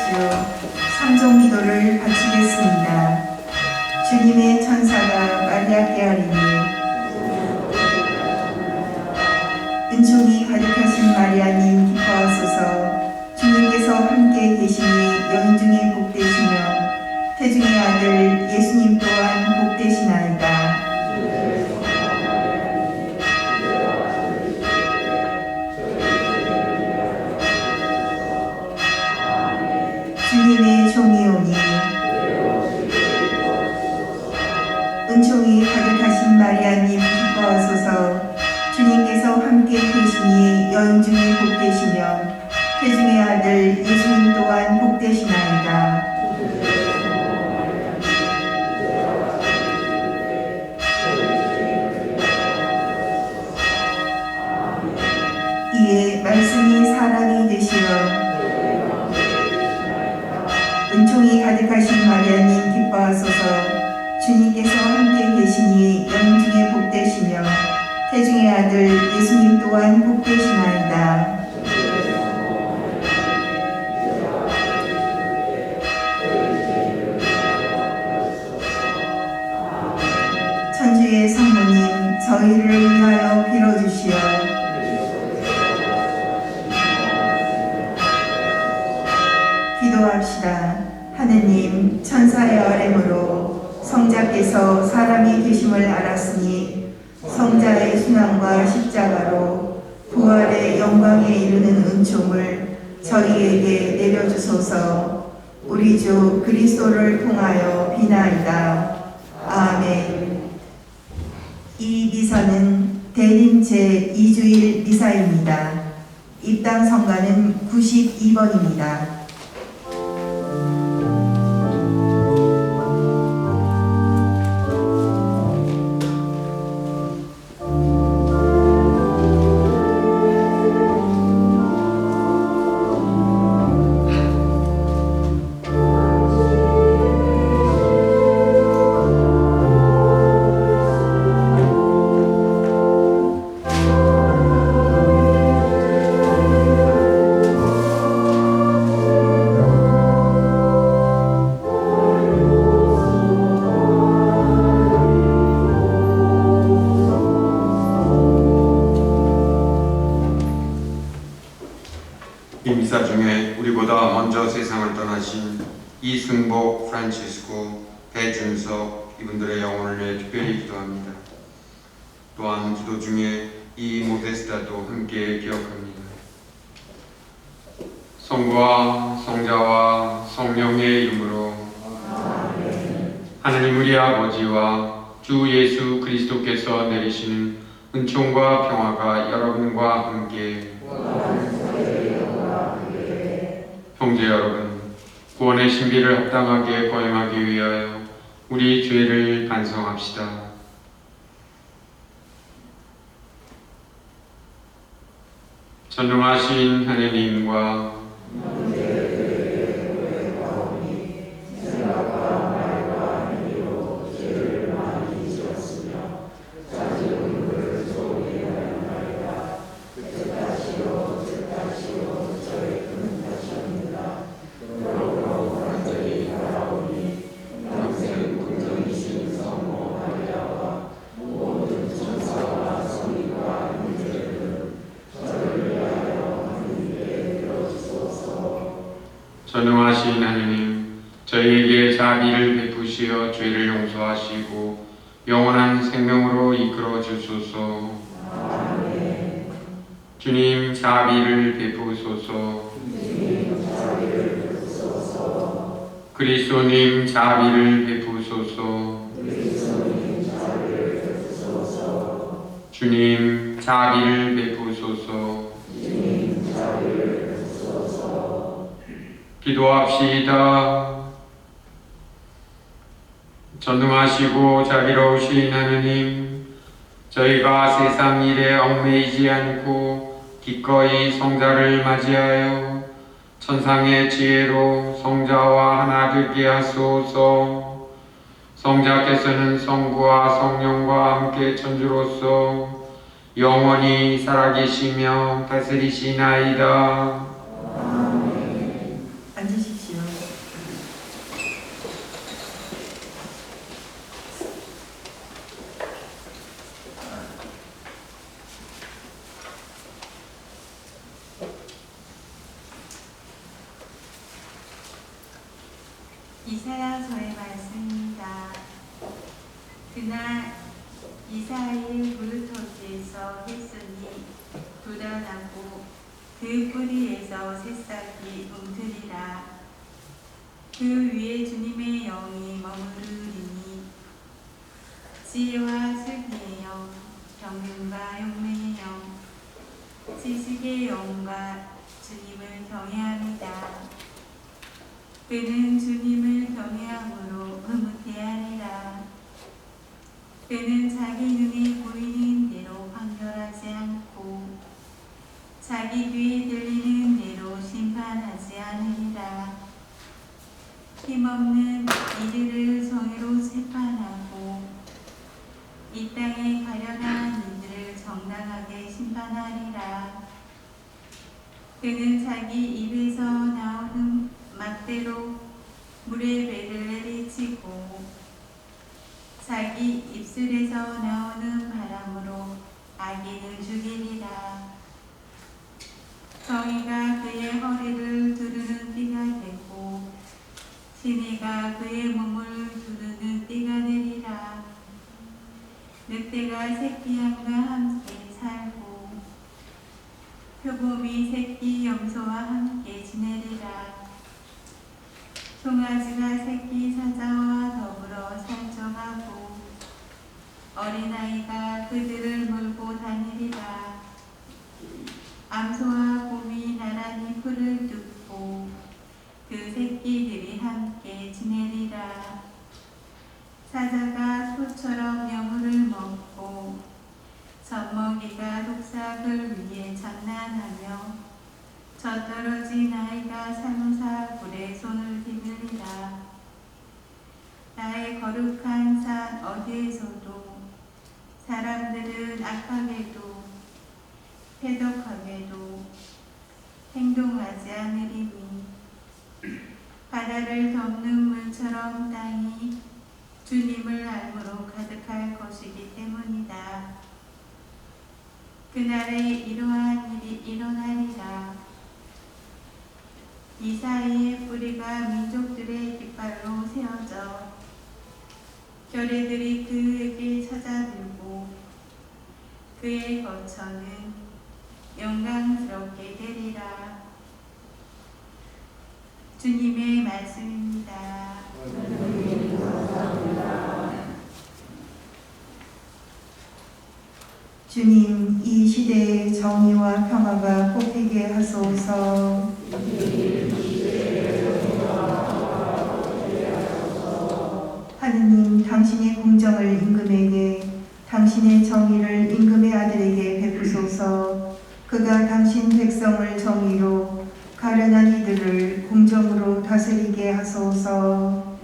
하옵시오. 삼종 기도를 바치겠습니다. 주님의 천사가 마리아께 아뢰니 은총이 가득하신 마리아님 기뻐하소서. 주님께서 함께 계시니 여인 중에 복되시며 태중의 아들 예수님 또한 복되시나이다. 주님의 종이 오니 은총이 가득하신 마리아님 기뻐하소서. 주님께서 함께 계시니 여인 중에 복되시며 태중의 아들 예수님 또한 복되시나이다. 이에 말씀이 사람이 되시어 은총이 가득하신 마리아님 기뻐하소서. 주님께서 함께 계시니 여인 중에 복되시며 태중의 아들 예수님 또한 복되시나이다. 천주의 성모님, 저희를 위하여 빌어주시오. 기도합시다. 하느님, 천사의 아뢰므로 성자께서 사람이 되심을 알았으니 성자의 순환과 십자가로 부활의 영광에 이르는 은총을 저희에게 내려주소서. 우리 주 그리스도를 통하여 비나이다. 아멘. 이 미사는 대림 제2주일 미사입니다. 입당 성가는 92번입니다. 이 미사 중에 우리보다 먼저 세상을 떠나신 이순복, 프란치스코, 배준석 이분들의 영혼을 위해 특별히 기도합니다. 또한 기도 중에 이 모데스타도 함께 기억합니다. 성부와 성자와 성령의 이름으로 하나님 우리 아버지와 주 예수 그리스도께서 내리시는 은총과 평화가 여러분과 함께 형제 여러분, 구원의 신비를 합당하게 거행하기 위하여 우리 죄를 반성합시다. 전능하신 하느님과 전능하신 하느님, 저희에게 자비를 베푸시어 죄를 용서하시고 영원한 생명으로 이끌어 주소서. 아멘. 주님 자비를 베푸소서. 그리스도님 자비를 베푸소서. 주님 자비를 베푸소서. 기도합시다. 전능하시고 자비로우신 하느님, 저희가 세상 일에 얽매이지 않고 기꺼이 성자를 맞이하여 천상의 지혜로 성자와 하나 되게 하소서. 성자께서는 성부와 성령과 함께 천주로서 영원히 살아계시며 다스리시나이다. 앉으십시오. 이사야서의 말씀입니다. 그날 이삭이 물터기에서 햇손이 돋아나고 그 뿌리에서 새싹이 움트리라. 그 위에 주님의 영이 머무르리니 지혜와 슬기의 영, 경륜과 용맹의 영, 지식의 영과 주님을 경외합니다. 그는 주님을 경외함으로 흐뭇해하리라. 그는 자기 눈에 보이는 대로 판결하지 않고 자기 귀에 들리는 대로 심판하지 않으리라. 힘없는 이들을 정의로 재판하고 이 땅에 가련한 이들을 정당하게 심판하리라. 그는 자기 입에서 나오는 막대로 물의 배를 내리치고 자기 입술에서 나오는 바람으로 악인을 죽이리라. 정의가 그의 허리를 두르는 띠가 되고 진리가 그의 몸을 두르는 띠가 되리라. 늑대가 새끼양과 함께 살고 표범이 새끼 염소와 함께 지내리라. 송아지가 새끼 사자와 더불어 살정하고 어린아이가 그들을 몰고 다니리라. 암소와 곰이 나란히 풀을 뜯고 그 새끼들이 함께 지내리라. 사자가 소처럼 여물을 먹고 젖먹이가 독삭을 위해 장난하며 젖떨어진 아이가 산사 굴에 손을 디밀리라. 나의 거룩한 산 어디에서도 사람들은 악하게도 패독하게도 행동하지 않으리니 바다를 덮는 물처럼 땅이 주님을 알므로 가득할 것이기 때문이다. 그날에 이러한 일이 일어나리라. 이사이의 뿌리가 민족들의 깃발로 세워져 결의들이 그에게 찾아들고 그의 거처는 영광스럽게 되리라. 주님의 말씀입니다. 주님, 이 시대의 정의와 평화가 꽃피게 하소서. 하느님, 당신의 공정을 임금에게, 당신의 정의를 임금의 아들에게 베푸소서. 그가 당신 백성을 정의로, 가련한 이들을 공정으로 다스리게 하소서.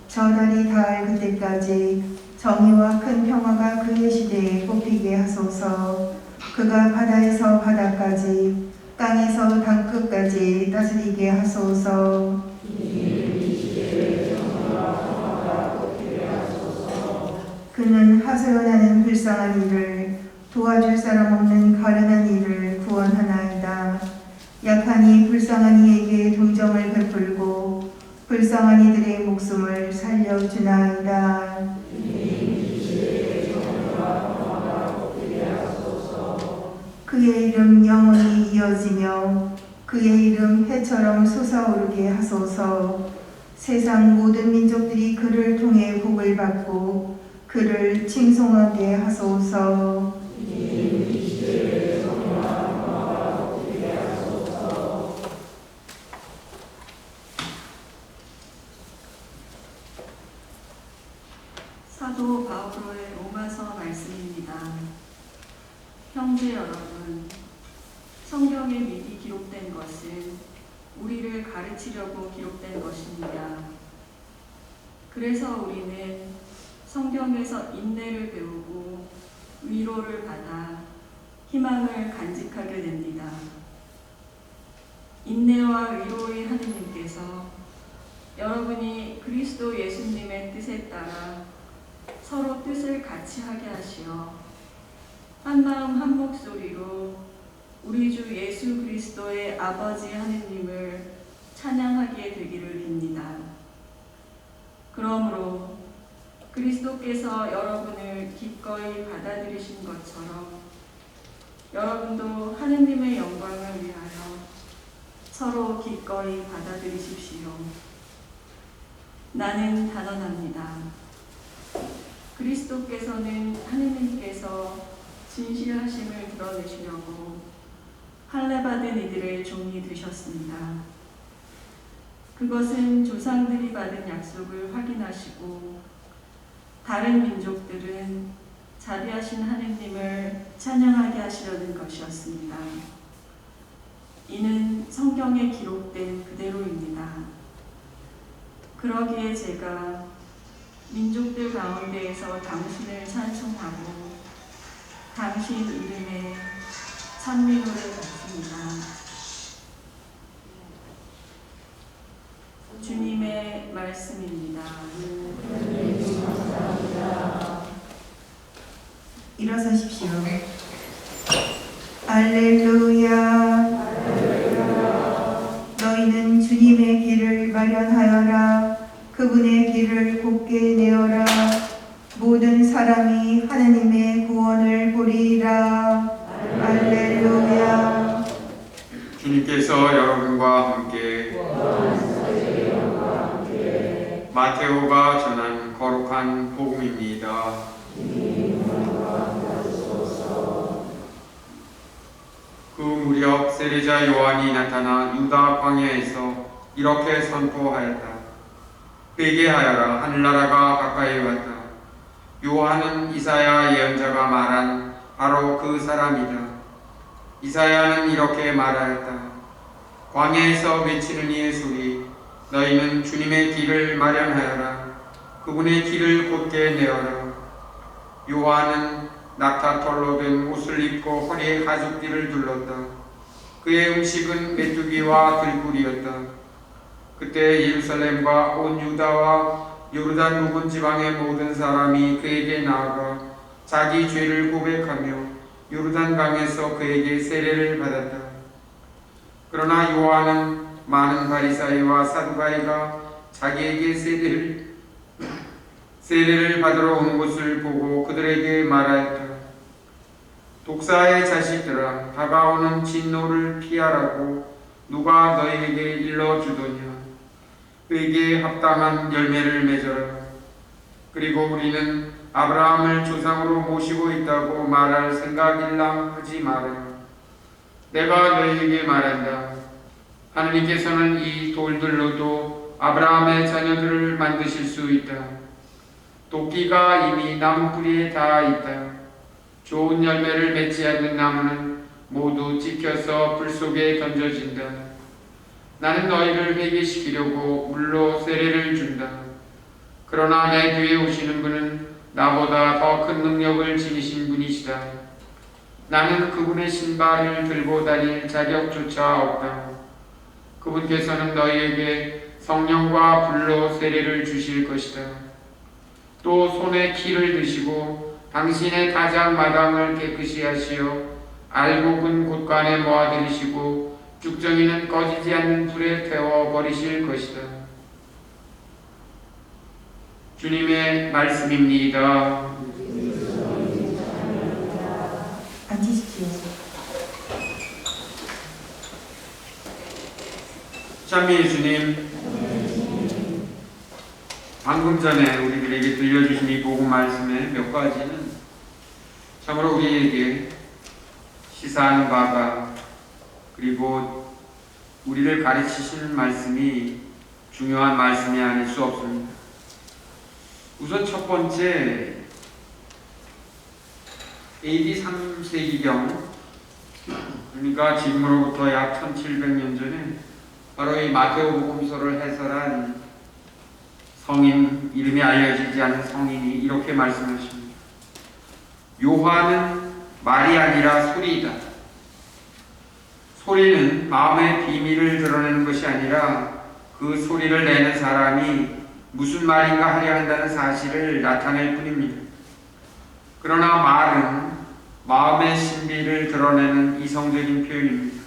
저 날이 닿을 그때까지 정의와 큰 평화가 그의 시대에 꽃피게 하소서. 그가 바다에서 바다까지, 땅에서 땅끝까지 다스리게 하소서. 그는 하소연하는 불쌍한 이를, 도와줄 사람 없는 가련한 이를 구원하나이다. 약하니 불쌍한 이에게 동정을 베풀고 불쌍한 이들의 목숨을 살려주나이다. 그의 이름 영원히 이어지며 그의 이름 해처럼 솟아오르게 하소서. 세상 모든 민족들이 그를 통해 복을 받고 그를 칭송하게 하소서. 사도 바오로의 로마서 말씀입니다. 형제 여러분, 성경에 미리 기록된 것은 우리를 가르치려고 기록된 것입니다. 그래서 우리는 성경에서 인내를 배우고 위로를 받아 희망을 간직하게 됩니다. 인내와 위로의 하느님께서 여러분이 그리스도 예수님의 뜻에 따라 서로 뜻을 같이 하게 하시어 한마음 한목소리로 우리 주 예수 그리스도의 아버지 하느님을 찬양하게 되기를 빕니다. 그러므로 그리스도께서 여러분을 기꺼이 받아들이신 것처럼 여러분도 하느님의 영광을 위하여 서로 기꺼이 받아들이십시오. 나는 단언합니다. 그리스도께서는 하느님께서 진실하심을 드러내시려고 할례받은 이들의 종이 되셨습니다. 그것은 조상들이 받은 약속을 확인하시고 다른 민족들은 자비하신 하느님을 찬양하게 하시려는 것이었습니다. 이는 성경에 기록된 그대로입니다. 그러기에 제가 민족들 가운데에서 당신을 찬송하고 당신 이름에 찬미노를 받습니다. 주님의 말씀입니다. 일어서십시오. 알렐루야. 너희는 주님의 길을 마련하여라. 그분의 길을 곧게 내어라. 모든 사람이 하나님의 구원을 보리라. 알렐루야. 주님께서 여러분과 함께 마테오가 전한 거룩한 복음입니다. 그 무렵 세례자 요한이 나타나 유다 광야에서 이렇게 선포하였다. 회개하여라, 하늘나라가 가까이 왔다. 요한은 이사야 예언자가 말한 바로 그 사람이다. 이사야는 이렇게 말하였다. 광야에서 외치는 이의 소리, 너희는 주님의 길을 마련하여라. 그분의 길을 곧게 내어라. 요한은 낙타털로 된 옷을 입고 허리에 가죽띠를 둘렀다. 그의 음식은 메뚜기와 들꿀이었다. 그때 예루살렘과 온 유다와 요르단 부근 지방의 모든 사람이 그에게 나아가 자기 죄를 고백하며 요르단 강에서 그에게 세례를 받았다. 그러나 요한은 많은 바리사이와 사두가이가 자기에게 세례를 받으러 온 것을 보고 그들에게 말하였다. 독사의 자식들아, 다가오는 진노를 피하라고 누가 너희에게 일러주더냐. 의기에 합당한 열매를 맺어라. 그리고 우리는 아브라함을 조상으로 모시고 있다고 말할 생각일랑 하지 마라. 내가 너희에게 말한다. 하느님께서는 이 돌들로도 아브라함의 자녀들을 만드실 수 있다. 도끼가 이미 나무 뿌리에 닿아 있다. 좋은 열매를 맺지 않는 나무는 모두 찍혀서 불 속에 던져진다. 나는 너희를 회개시키려고 물로 세례를 준다. 그러나 내 뒤에 오시는 분은 나보다 더 큰 능력을 지니신 분이시다. 나는 그분의 신발을 들고 다닐 자격조차 없다. 그분께서는 너희에게 성령과 불로 세례를 주실 것이다. 또 손에 키를 드시고 당신의 가장 마당을 깨끗이 하시어 알곡은 곳간에 모아들이시고 죽정이는 꺼지지 않는 불에 태워버리실 것이다. 주님의 말씀입니다. 앉으십시오. 찬미의 주님, 방금 전에 우리들에게 들려주신 이 복음 말씀의 몇 가지는 참으로 우리에게 시사하는 바가, 그리고 우리를 가르치시는 말씀이 중요한 말씀이 아닐 수 없습니다. 우선 첫 번째, AD 3세기경, 그러니까 지금으로부터 약 1700년 전에 바로 이 마테오 복음서를 해설한 성인, 이름이 알려지지 않은 성인이 이렇게 말씀하십니다. 요한은 말이 아니라 소리이다. 소리는 마음의 비밀을 드러내는 것이 아니라 그 소리를 내는 사람이 무슨 말인가 하려 한다는 사실을 나타낼 뿐입니다. 그러나 말은 마음의 신비를 드러내는 이성적인 표현입니다.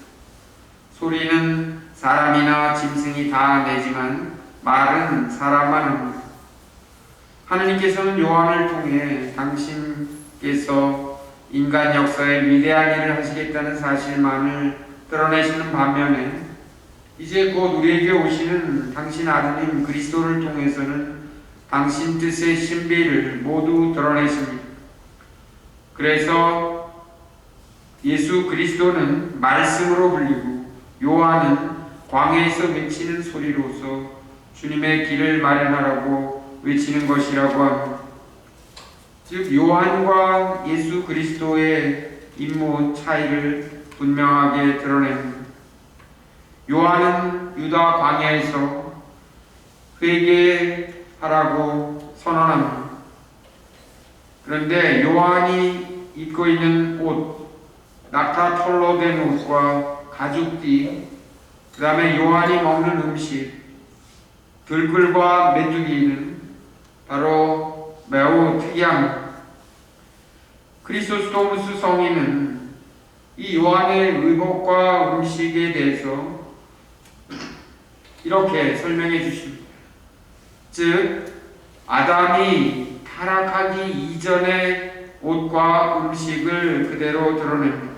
소리는 사람이나 짐승이 다 내지만 말은 사람만 합니다. 하느님께서는 요한을 통해 당신께서 인간 역사에 위대한 일을 하시겠다는 사실만을 드러내시는 반면에 이제 곧 우리에게 오시는 당신 아드님 그리스도를 통해서는 당신 뜻의 신비를 모두 드러내십니다. 그래서 예수 그리스도는 말씀으로 불리고 요한은 광야에서 외치는 소리로서 주님의 길을 마련하라고 외치는 것이라고 합니다. 즉 요한과 예수 그리스도의 임무 차이를 분명하게 드러냅니다. 요한은 유다 광야에서 회개하라고 선언합니다. 그런데 요한이 입고 있는 옷, 낙타 털로 된 옷과 가죽띠, 그 다음에 요한이 먹는 음식, 들꿀과 메뚜기는 바로 매우 특이합니다. 크리소스토무스 성인은 이 요한의 의복과 음식에 대해서 이렇게 설명해 주십니다. 즉 아담이 타락하기 이전의 옷과 음식을 그대로 드러냅니다.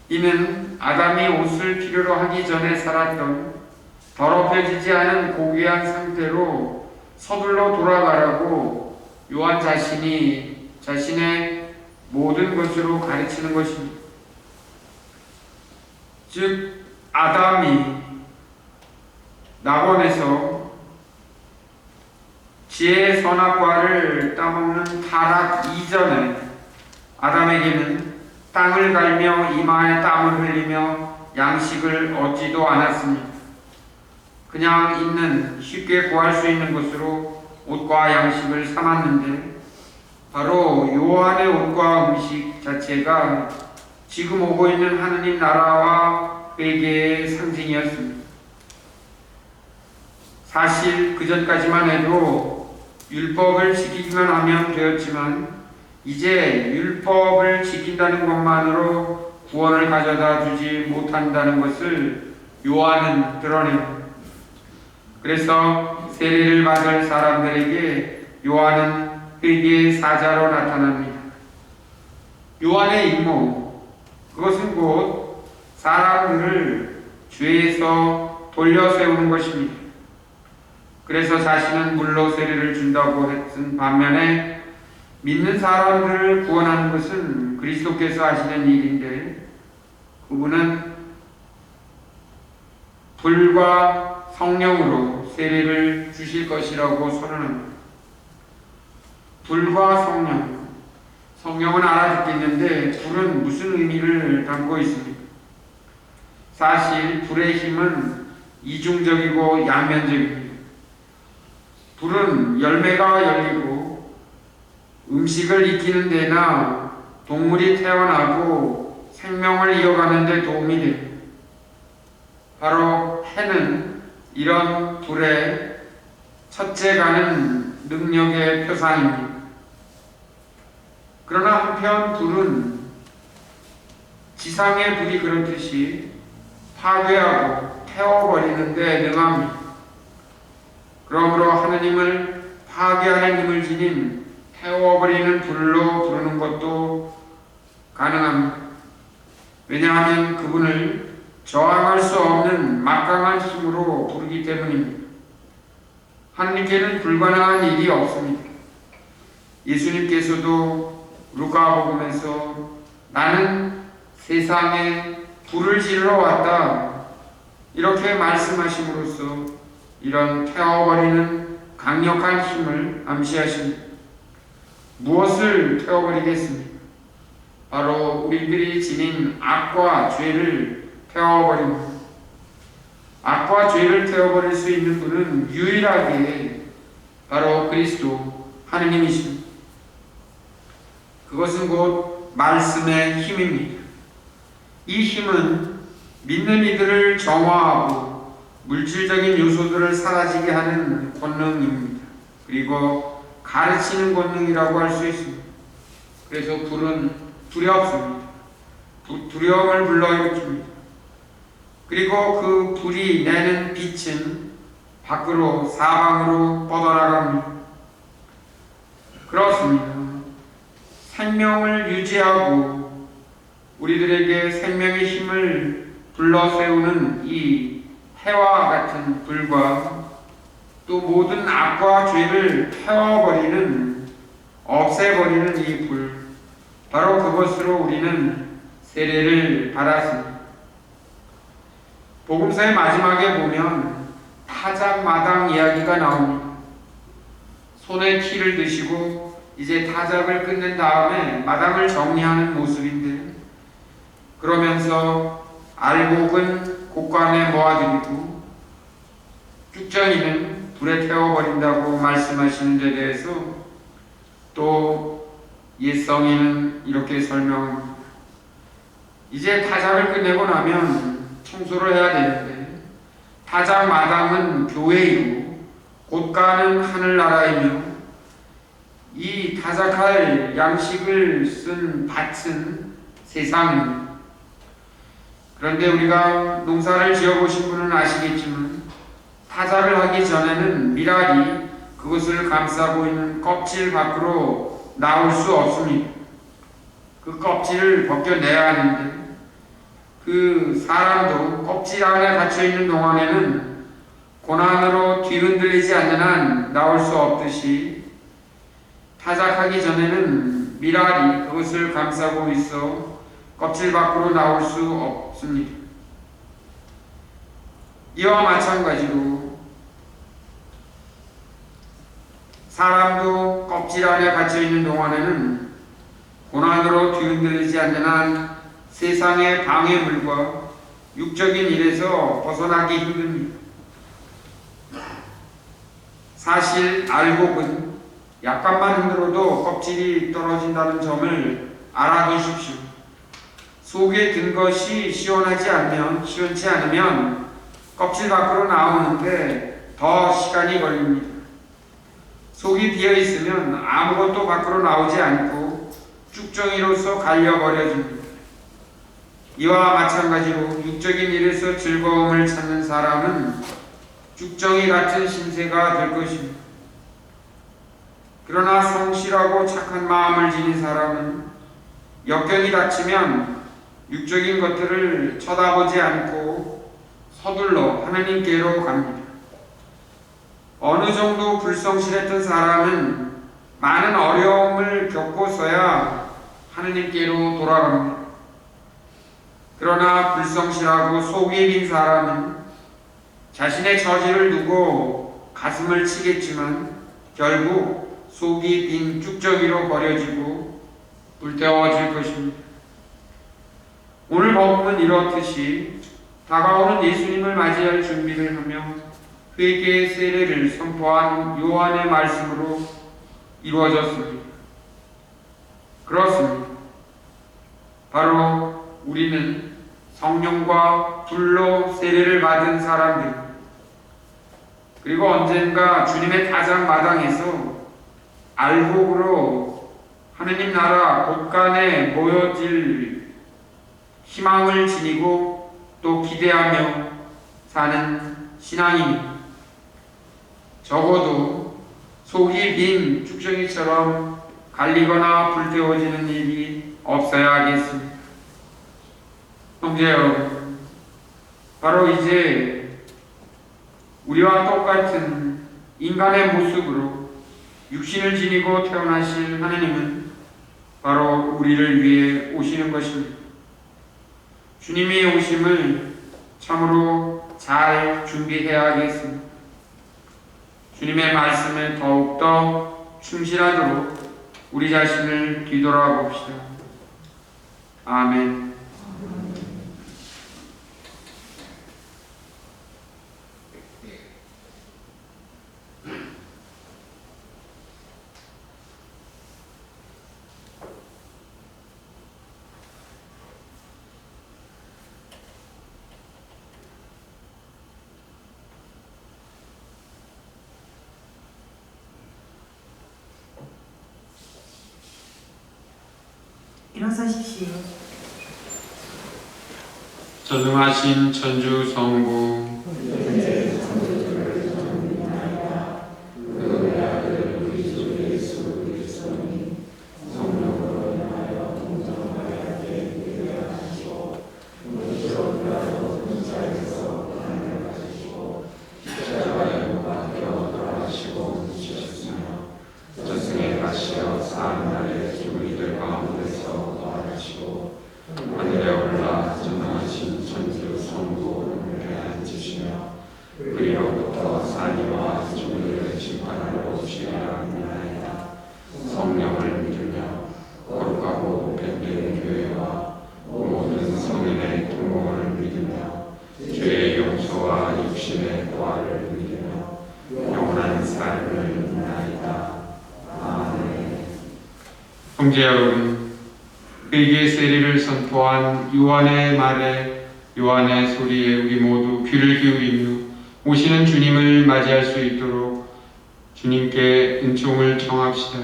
이는 아담이 옷을 필요로 하기 전에 살았던 더럽혀지지 않은 고귀한 상태로 서둘러 돌아가라고 요한 자신이 자신의 모든 것으로 가르치는 것입니다. 즉 아담이 낙원에서 지혜의 선악과를 따먹는 타락 이전에 아담에게는 땅을 갈며 이마에 땀을 흘리며 양식을 얻지도 않았습니다. 그냥 있는 쉽게 구할 수 있는 것으로 옷과 양식을 삼았는데 바로 요한의 옷과 음식 자체가 지금 오고 있는 하느님 나라와 회개의 상징이었습니다. 사실 그전까지만 해도 율법을 지키기만 하면 되었지만 이제 율법을 지킨다는 것만으로 구원을 가져다 주지 못한다는 것을 요한은 드러냅니다. 그래서 세례를 받을 사람들에게 요한은 회개의 사자로 나타납니다. 요한의 임무, 그것은 곧 사람들을 죄에서 돌려 세우는 것입니다. 그래서 자신은 물로 세례를 준다고 했은 반면에 믿는 사람들을 구원하는 것은 그리스도께서 하시는 일인데 그분은 불과 성령으로 세례를 주실 것이라고 선언합니다. 불과 성령, 성령은 알아듣겠는데 불은 무슨 의미를 담고 있습니까? 사실 불의 힘은 이중적이고 양면적입니다. 불은 열매가 열리고 음식을 익히는 데나 동물이 태어나고 생명을 이어가는 데 도움이 됩니다. 바로 해는 이런 불의 첫째 가는 능력의 표상입니다. 그러나 한편 불은 지상의 불이 그렇듯이 파괴하고 태워버리는 데 능합니다. 그러므로 하느님을 파괴하는 힘을 지닌 태워버리는 불로 부르는 것도 가능합니다. 왜냐하면 그분을 저항할 수 없는 막강한 힘으로 부르기 때문입니다. 하느님께는 불가능한 일이 없습니다. 예수님께서도 루카복음에서 나는 세상에 불을 지르러 왔다 이렇게 말씀하심으로써 이런 태워버리는 강력한 힘을 암시하십니다. 무엇을 태워버리겠습니까? 바로 우리들이 지닌 악과 죄를 태워버립니다. 악과 죄를 태워버릴 수 있는 분은 유일하게 바로 그리스도 하느님이십니다. 그것은 곧 말씀의 힘입니다. 이 힘은 믿는 이들을 정화하고 물질적인 요소들을 사라지게 하는 권능입니다. 그리고 가르치는 권능이라고 할 수 있습니다. 그래서 불은 두렵습니다. 두려움을 불러일으킵니다. 그리고 그 불이 내는 빛은 밖으로 사방으로 뻗어나갑니다. 그렇습니다. 생명을 유지하고 우리들에게 생명의 힘을 불러세우는 이 해와 같은 불과 또 모든 악과 죄를 태워버리는, 없애버리는 이 불, 바로 그것으로 우리는 세례를 받았습니다. 복음서의 마지막에 보면 타작마당 이야기가 나옵니다. 손에 키를 드시고 이제 타작을 끝낸 다음에 마당을 정리하는 모습인데, 그러면서 알곡은 곡간에 모아드리고 쭉정이는 불에 태워버린다고 말씀하시는 데 대해서 또 옛성에는 이렇게 설명합니다. 이제 타작을 끝내고 나면 청소를 해야 되는데 타작 마당은 교회이고 곳간은 하늘나라이며 이 타작할 양식을 쓴 밭은 세상입니다. 그런데 우리가 농사를 지어보신 분은 아시겠지만 타작을 하기 전에는 밀알이 그것을 감싸고 있는 껍질 밖으로 나올 수 없습니다. 그 껍질을 벗겨내야 하는데 그 사람도 껍질 안에 갇혀있는 동안에는 고난으로 뒤흔들리지 않는 한 나올 수 없듯이 타작하기 전에는 밀알이 그것을 감싸고 있어 껍질 밖으로 나올 수 없습니다. 이와 마찬가지로 사람도 껍질 안에 갇혀있는 동안에는 고난으로 뒤흔들리지 않는 한 세상의 방해물과 육적인 일에서 벗어나기 힘듭니다. 사실 알곡은 약간만 흔들어도 껍질이 떨어진다는 점을 알아두십시오. 속에 든 것이 시원치 않으면 껍질 밖으로 나오는데 더 시간이 걸립니다. 속이 비어 있으면 아무것도 밖으로 나오지 않고 쭉정이로서 갈려버려집니다. 이와 마찬가지로 육적인 일에서 즐거움을 찾는 사람은 쭉정이 같은 신세가 될 것입니다. 그러나 성실하고 착한 마음을 지닌 사람은 역경이 닥치면 육적인 것들을 쳐다보지 않고 서둘러 하나님께로 갑니다. 어느 정도 불성실했던 사람은 많은 어려움을 겪고서야 하나님께로 돌아갑니다. 그러나 불성실하고 속이 빈 사람은 자신의 저지를 두고 가슴을 치겠지만 결국 속이 빈 쭉정이로 버려지고 불태워질 것입니다. 오늘 복음은 이렇듯이 다가오는 예수님을 맞이할 준비를 하며 회개의 세례를 선포한 요한의 말씀으로 이루어졌습니다. 그렇습니다. 바로 우리는 성령과 불로 세례를 받은 사람들입니다. 그리고 언젠가 주님의 타작 마당에서 알곡으로 하느님 나라 곳간에 모여질 희망을 지니고 또 기대하며 사는 신앙입니다. 적어도 속이 빈 쭉정이처럼 갈리거나 불태워지는 일이 없어야 하겠습니다. 형제 여러분, 바로 이제 우리와 똑같은 인간의 모습으로 육신을 지니고 태어나실 하나님은 바로 우리를 위해 오시는 것입니다. 주님의 오심을 참으로 잘 준비해야겠습니다. 주님의 말씀에 더욱더 충실하도록 우리 자신을 뒤돌아봅시다. 아멘. 일어서십시오. 전능하신 천주 성부 저승에 가시어 사한 날에 죽은 이들 가운데서 부활하시고 하늘에 올라 전능하신 천주 성부 우리에 앉으시며 그리로부터 사니와 죽은 이를 심판하러 오시리라 믿나이다. 성령을 믿으며 거룩하고 뱀된 교회와 모든 성인의 통공을 믿으며 죄의 용서와 육신의 부활을 믿으며 영원한 삶을 믿나이다. 아멘. 형제 여러분, 그에게 세례를 선포한 요한의 말에, 요한의 소리에 우리 모두 귀를 기울이며 오시는 주님을 맞이할 수 있도록 주님께 은총을 청합시다.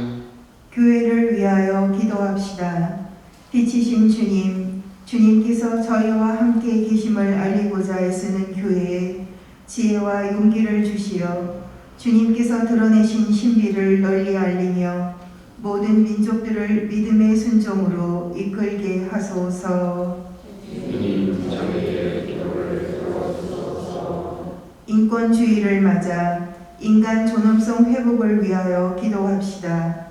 교회를 위하여 기도합시다. 빛이신 주님, 주님께서 저희와 함께 계심을 알리고자 애쓰는 교회에 지혜와 용기를 주시어 주님께서 드러내신 신비를 널리 알리며 모든 민족들을 믿음의 순종으로 이끌게 하소서. 주님, 저희의 기도를 들어주소서. 인권주의를 맞아 인간 존엄성 회복을 위하여 기도합시다.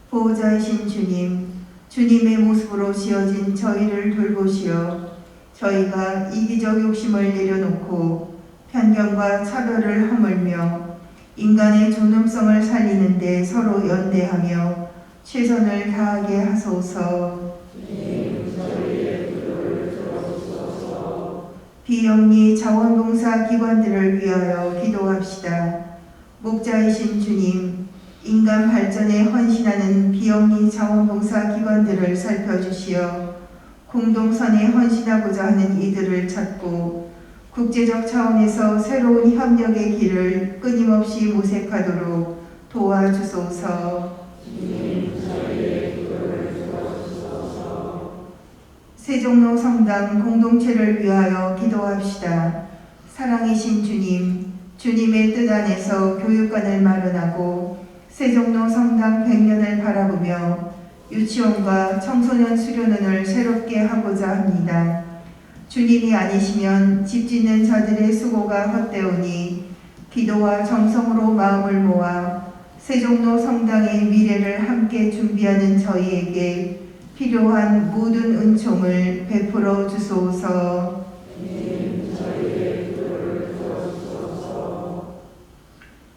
보호자이신 주님, 주님의 모습으로 지어진 저희를 돌보시어 저희가 이기적 욕심을 내려놓고 편견과 차별을 허물며 인간의 존엄성을 살리는 데 서로 연대하며 최선을 다하게 하소서. 비영리 자원봉사 기관들을 위하여 기도합시다. 목자이신 주님, 인간 발전에 헌신하는 비영리 자원봉사 기관들을 살펴주시어 공동선에 헌신하고자 하는 이들을 찾고 국제적 차원에서 새로운 협력의 길을 끊임없이 모색하도록 도와주소서. 세종로 성당 공동체를 위하여 기도합시다. 사랑이신 주님, 주님의 뜻 안에서 교육관을 마련하고 세종로 성당 100년을 바라보며 유치원과 청소년 수료원을 새롭게 하고자 합니다. 주님이 아니시면 집 짓는 자들의 수고가 헛되오니 기도와 정성으로 마음을 모아 세종로 성당의 미래를 함께 준비하는 저희에게 필요한 모든 은총을 베풀어 주소서.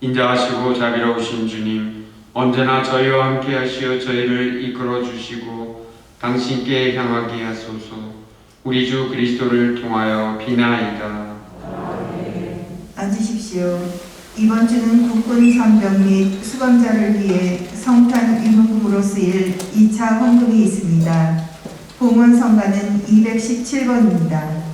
인자하시고 자비로우신 주님, 언제나 저희와 함께 하시어 저희를 이끌어 주시고 당신께 향하게 하소서. 우리 주 그리스도를 통하여 비나이다. 앉으십시오. 이번 주는 국군 잔병 및 수감자를 위해 성탄 위문금으로 쓰일 2차 헌금이 있습니다. 봉헌 성가는 217번입니다.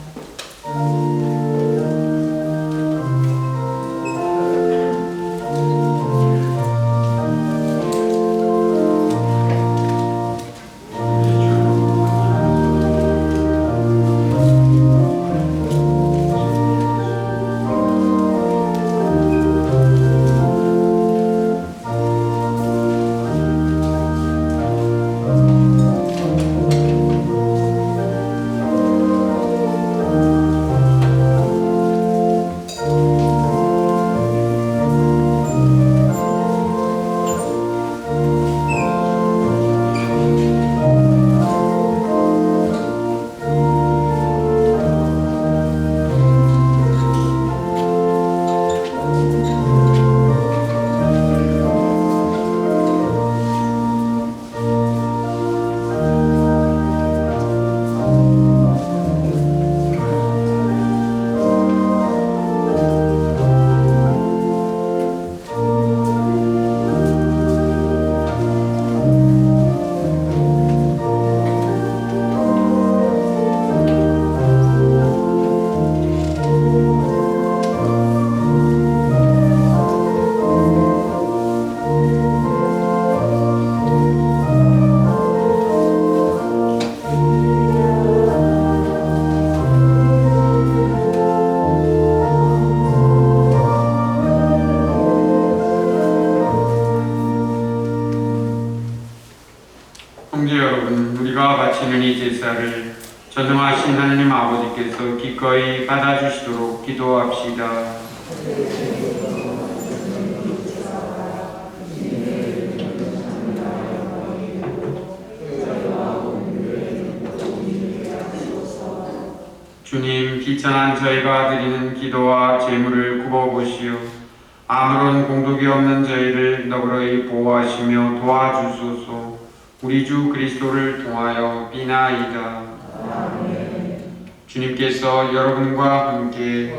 기꺼이 받아주시도록 기도합시다. 주님, 비천한 저희가 드리는 기도와 제물을 굽어보시오. 아무런 공덕이 없는 저희를 너그러이 보호하시며 도와주소서. 우리 주 그리스도를 통하여 비나이다. 주님께서 여러분과 함께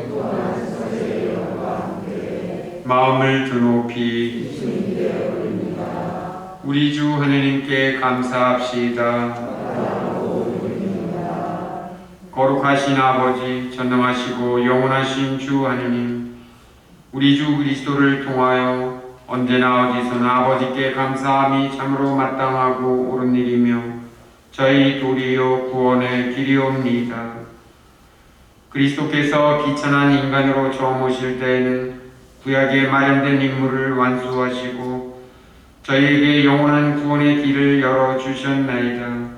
마음을 드높이 우리 주 하느님께 감사합시다. 거룩하신 아버지, 전능하시고 영원하신 주 하느님, 우리 주 그리스도를 통하여 언제나 어디서나 아버지께 감사함이 참으로 마땅하고 옳은 일이며 저희 도리요 구원의 길이옵니다. 그리스도께서 비천한 인간으로 처음 오실 때에는 구약에 마련된 임무를 완수하시고 저희에게 영원한 구원의 길을 열어주셨나이다.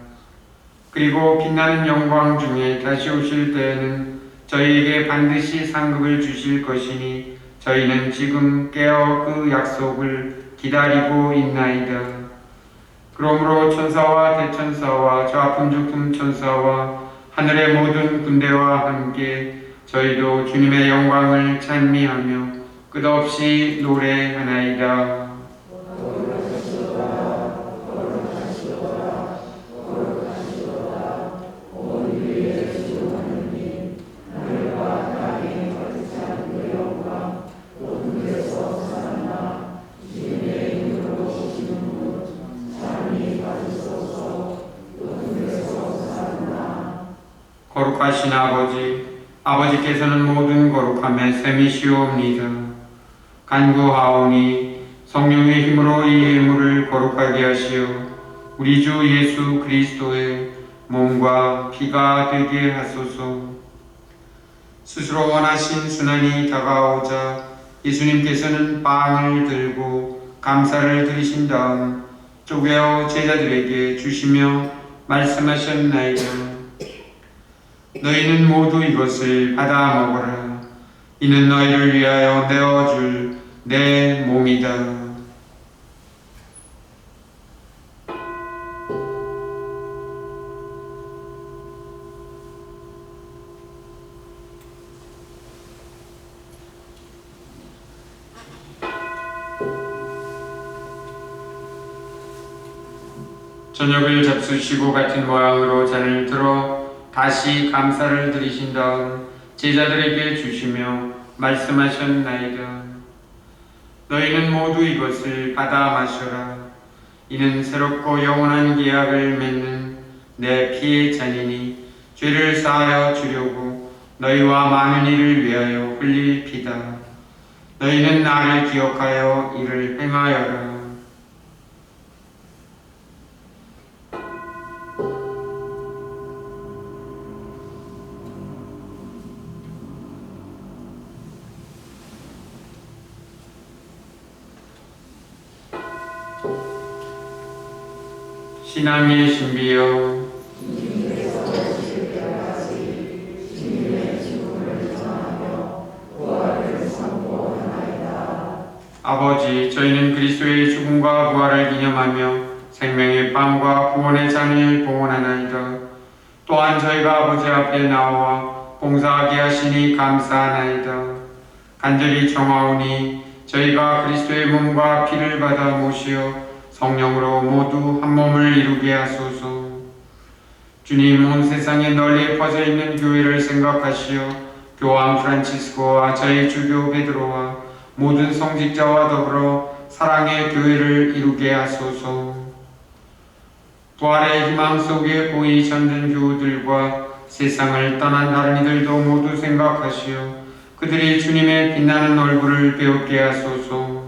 그리고 빛나는 영광 중에 다시 오실 때에는 저희에게 반드시 상급을 주실 것이니 저희는 지금 깨어 그 약속을 기다리고 있나이다. 그러므로 천사와 대천사와 좌풍주품 천사와 하늘의 모든 군대와 함께 저희도 주님의 영광을 찬미하며 끝없이 노래하나이다. 거룩하신 아버지, 아버지께서는 모든 거룩함에 셈이시옵니다. 간구하오니 성령의 힘으로 이 예물을 거룩하게 하시어 우리 주 예수 그리스도의 몸과 피가 되게 하소서. 스스로 원하신 순환이 다가오자 예수님께서는 빵을 들고 감사를 드리신 다음 쪼개어 제자들에게 주시며 말씀하셨나이다. 너희는 모두 이것을 받아 먹어라. 이는 너희를 위하여 내어줄 내 몸이다. 저녁을 잡수시고 같은 모양으로 잔을 들어 다시 감사를 드리신 다음 제자들에게 주시며 말씀하셨나이다. 너희는 모두 이것을 받아 마셔라. 이는 새롭고 영원한 계약을 맺는 내 피의 잔이니 죄를 사하여 주려고 너희와 많은 이를 위하여 흘릴 피다. 너희는 나를 기억하여 이를 행하여라. 신앙의 신비여, 아버지, 저희는 그리스도의 죽음과 부활을 기념하며 생명의 빵과 구원의 잔을 봉헌하나이다. 또한 저희가 아버지 앞에 나와 봉사하게 하시니 감사하나이다. 간절히 청하오니 저희가 그리스도의 몸과 피를 받아 모시어 성령으로 모두 한 몸을 이루게 하소서. 주님, 온 세상에 널리 퍼져 있는 교회를 생각하시어 교황 프란치스코와 저희 주교 베드로와 모든 성직자와 더불어 사랑의 교회를 이루게 하소서. 부활의 희망 속에 고이 잠든 교우들과 세상을 떠난 다른 이들도 모두 생각하시어 그들이 주님의 빛나는 얼굴을 배우게 하소서.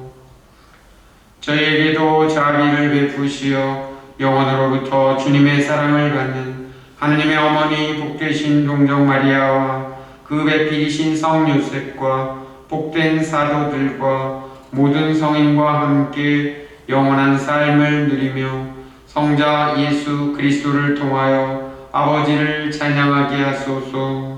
저희에게도 자비를 베푸시어 영원으로부터 주님의 사랑을 받는 하느님의 어머니 복되신 동정 마리아와 그 배필이신 성 요셉과 복된 사도들과 모든 성인과 함께 영원한 삶을 누리며 성자 예수 그리스도를 통하여 아버지를 찬양하게 하소서.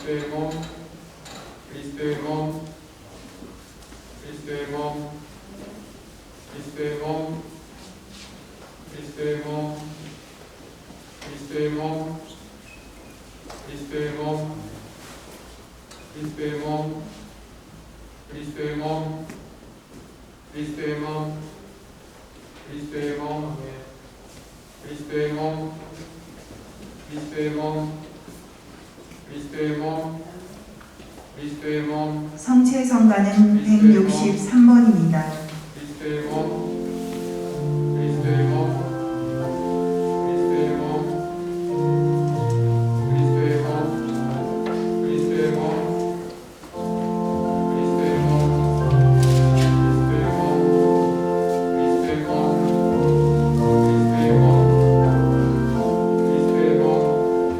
그리스도의 몸, 그리스도의 몸, 그리스도의 몸, 그리스도의 몸, 그리스도의 몸, 그리스도의 몸, 그리스도의 몸, 그리스도의 몸, 그리스도의 몸, 그리스도의 몸, 그리스도의 몸, 그리스도의 몸, 그리스도의 몸, 그리스도의 몸, 그리스도의 몸, 성체 성가는 163번입니다. 그리스도의 몸, 그리스도의 몸, 그리스도의 몸, 그리스도의 몸, 그리스도의 몸, 그리스도의 몸, 그리스도의 몸, 그리스도의 몸, 그리스도의 몸, 그리스도의 몸, 그리스도의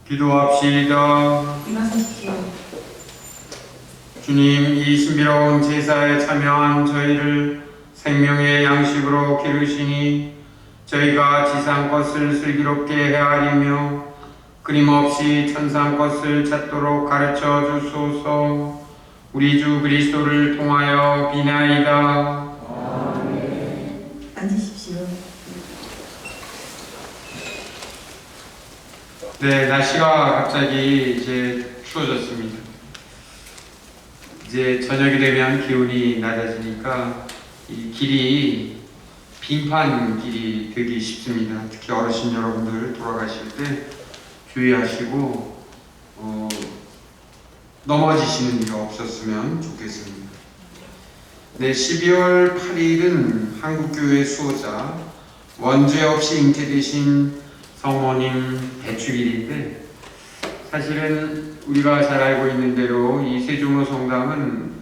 기도합시다. 일어서십시오. 주님, 이 신비로운 제사에 참여한 저희를 생명의 양식으로 기르시니 저희가 지상 것을 슬기롭게 헤아리며 끊임없이 천상 것을 찾도록 가르쳐 주소서. 우리 주 그리스도를 통하여 비나이다. 앉으십시오. 네, 날씨가 갑자기 이제 추워졌습니다. 이제 저녁이 되면 기온이 낮아지니까 이 길이 빙판 길이 되기 쉽습니다. 특히 어르신 여러분들 돌아가실 때 주의하시고 넘어지시는 일 없었으면 좋겠습니다. 네, 12월 8일은 한국교회 수호자 원죄 없이 잉태되신 성모님 대축일인데, 사실은 우리가 잘 알고 있는 대로 이 세종로 성당은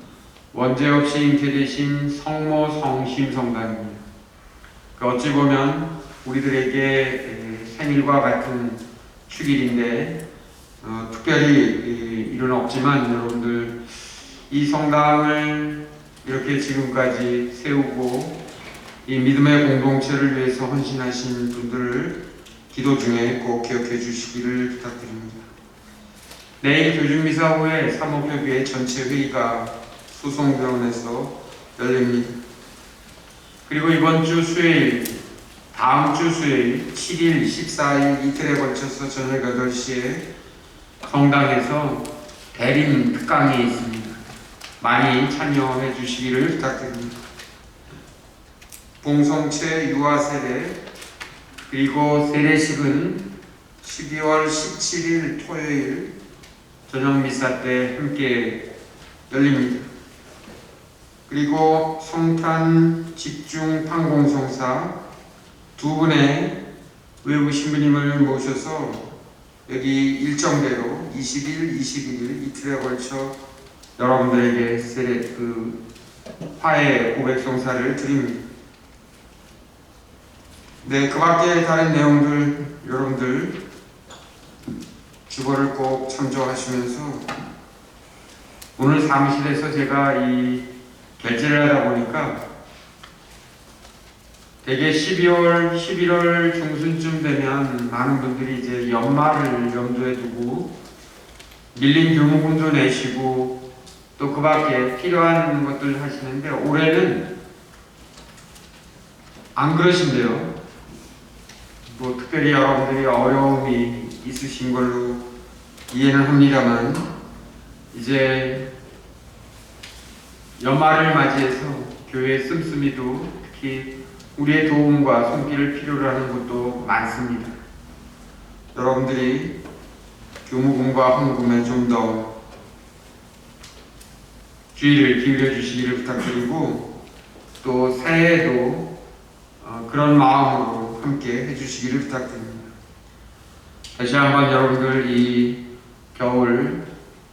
원죄 없이 잉태되신 성모 성심 성당입니다. 어찌 보면 우리들에게 생일과 같은 축일인데 특별히 일은 없지만 여러분들 이 성당을 이렇게 지금까지 세우고 이 믿음의 공동체를 위해서 헌신하신 분들을 기도 중에 꼭 기억해 주시기를 부탁드립니다. 내일 교주미사 후에 사목협의회 전체 회의가 소송병원에서 열립니다. 그리고 이번 주 수요일, 다음 주 수요일 7일, 14일 이틀에 걸쳐서 저녁 8시에 성당에서 대림 특강이 있습니다. 많이 참여해 주시기를 부탁드립니다. 봉송체 유아 세례 그리고 세례식은 12월 17일 토요일 저녁 미사 때 함께 열립니다. 그리고 성탄 집중 판공성사 두 분의 외부 신부님을 모셔서 여기 일정대로 20일, 21일 이틀에 걸쳐 여러분들에게 화해 고백성사를 드립니다. 네, 그 밖에 다른 내용들 여러분들 주보를 꼭 참조하시면서 오늘 사무실에서 제가 이 결제를 하다 보니까 대개 12월, 11월 중순쯤 되면 많은 분들이 이제 연말을 염두에 두고 밀린 교무금도 내시고 또 그 밖에 필요한 것들 하시는데 올해는 안 그러신대요. 뭐 특별히 여러분들이 어려움이 있으신 걸로 이해는 합니다만 이제 연말을 맞이해서 교회 씀씀이도 특히 우리의 도움과 손길을 필요로 하는 곳도 많습니다. 여러분들이 교무금과 헌금에 좀 더 주의를 기울여 주시기를 부탁드리고 또 새해에도 그런 마음으로 함께 해주시기를 부탁드립니다. 다시 한번 여러분들 이 겨울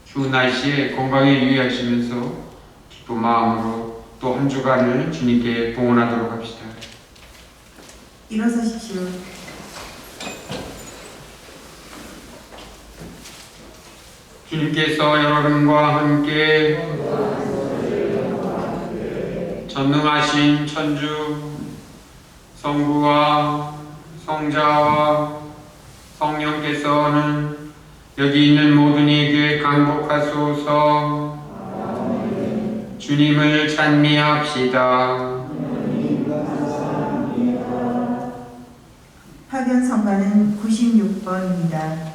추운 날씨에 건강에 유의하시면서 기쁜 마음으로 또 한 주간을 주님께 봉헌하도록 합시다. 일어서십시오. 주님께서 여러분과 함께 전능하신 천주 성부와 성자와 성령께서는 여기 있는 모든 이에게 강복하소서. 주님을 찬미합시다. 파견 성가는 96번입니다.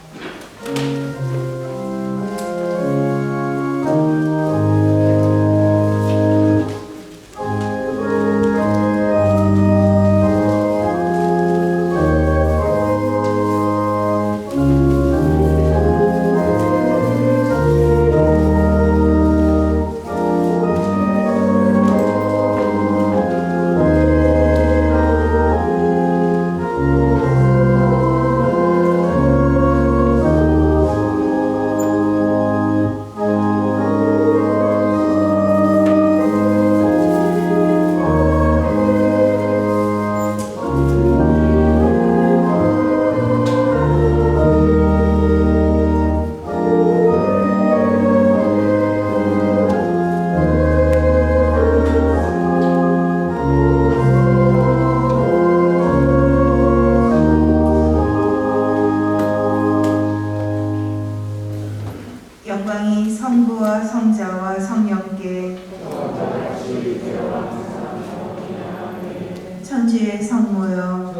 영광이 성부와 성자와 성령께 천주의 성모여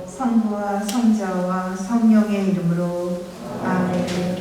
성부와 성자와 성령의 이름으로 아멘.